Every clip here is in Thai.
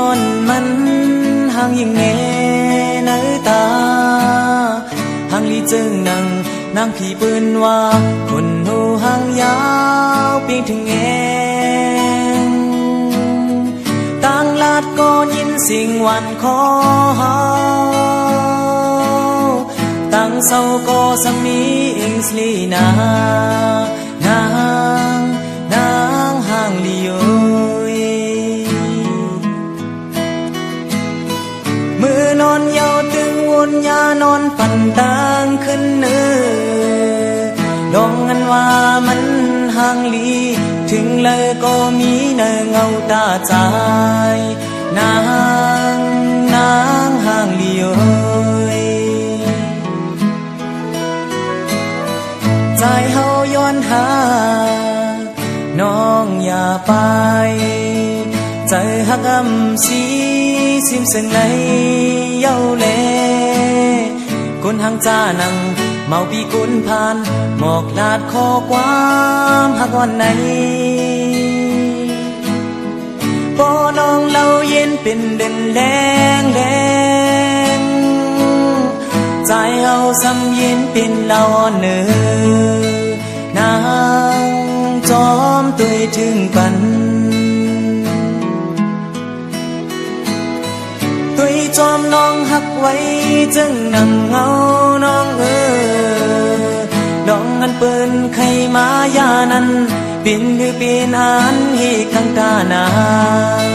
อนมันห่างยิ่งแง่เนื้อตาห่างลีจึงนางผีปืนว่าคนหูห่างยาวเพียงถึงแง่ต่างลาดก็ยินเสียงหวานขอเฮาต่างเศร้าก็สามีอิงสลีนางห่างลีโยมือนอนเยาตึงวนยานอนฝันต่างขึ้นเนื้อดองงันว่ามันห่างลีถึงเลยก็มีเนื้อเงาตาใจนางห่างลีโยใจเฮาย้อนหาน้องอย่าไปใจหักสีซิมเสียงไหลเย้าเล่คนห่างจ้านังเมาปีกุนผ่านหมอกลาดข้อความหักวันไหนพอน้องเล่าเย็นเป็นเด่นแดงใจเฮาซ้ำเย็นเป็นเล่าเนื้อนางจอมตุยถึงปันตุยจอมน้องหักไว้จึงนั่งเงาน้องดองอันเปิ้นใครมายานั้นปินหรือปีนอันให้ข้างตานา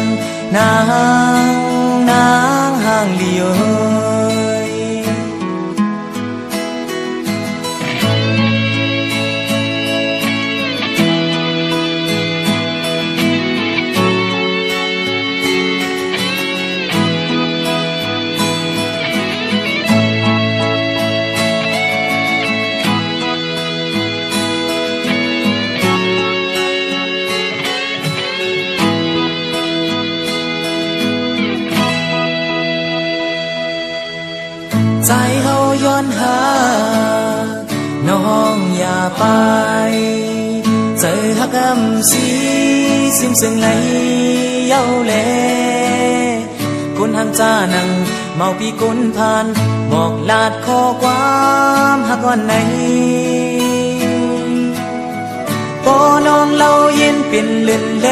งห่างลีโยใจเฮาย้อนหาน้องอย่าไปเจอหักสีซิมเสียงไหลเย้าเล่คนห่างจ้านังเมาปีกุนผ่านหมอกลาดข้อความหักวันไหนพอน้องเล่าเย็นเป็นเลื่อนแด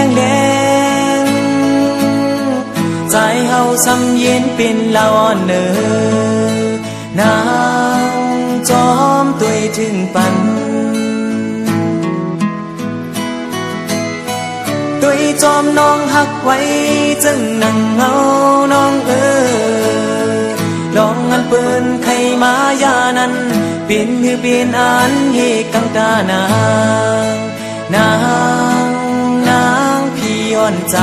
งใจเฮาซ้ำเย็นเป็นเล่าเนื้อนางจอมตุยถึงปันตุยจอมน้องหักไว้จึงนั่งเงาน้องลองอันเปิ้นใครมายานั้นเป็นหรือเป็นอันให้กังตานางพี่ย้อนใจ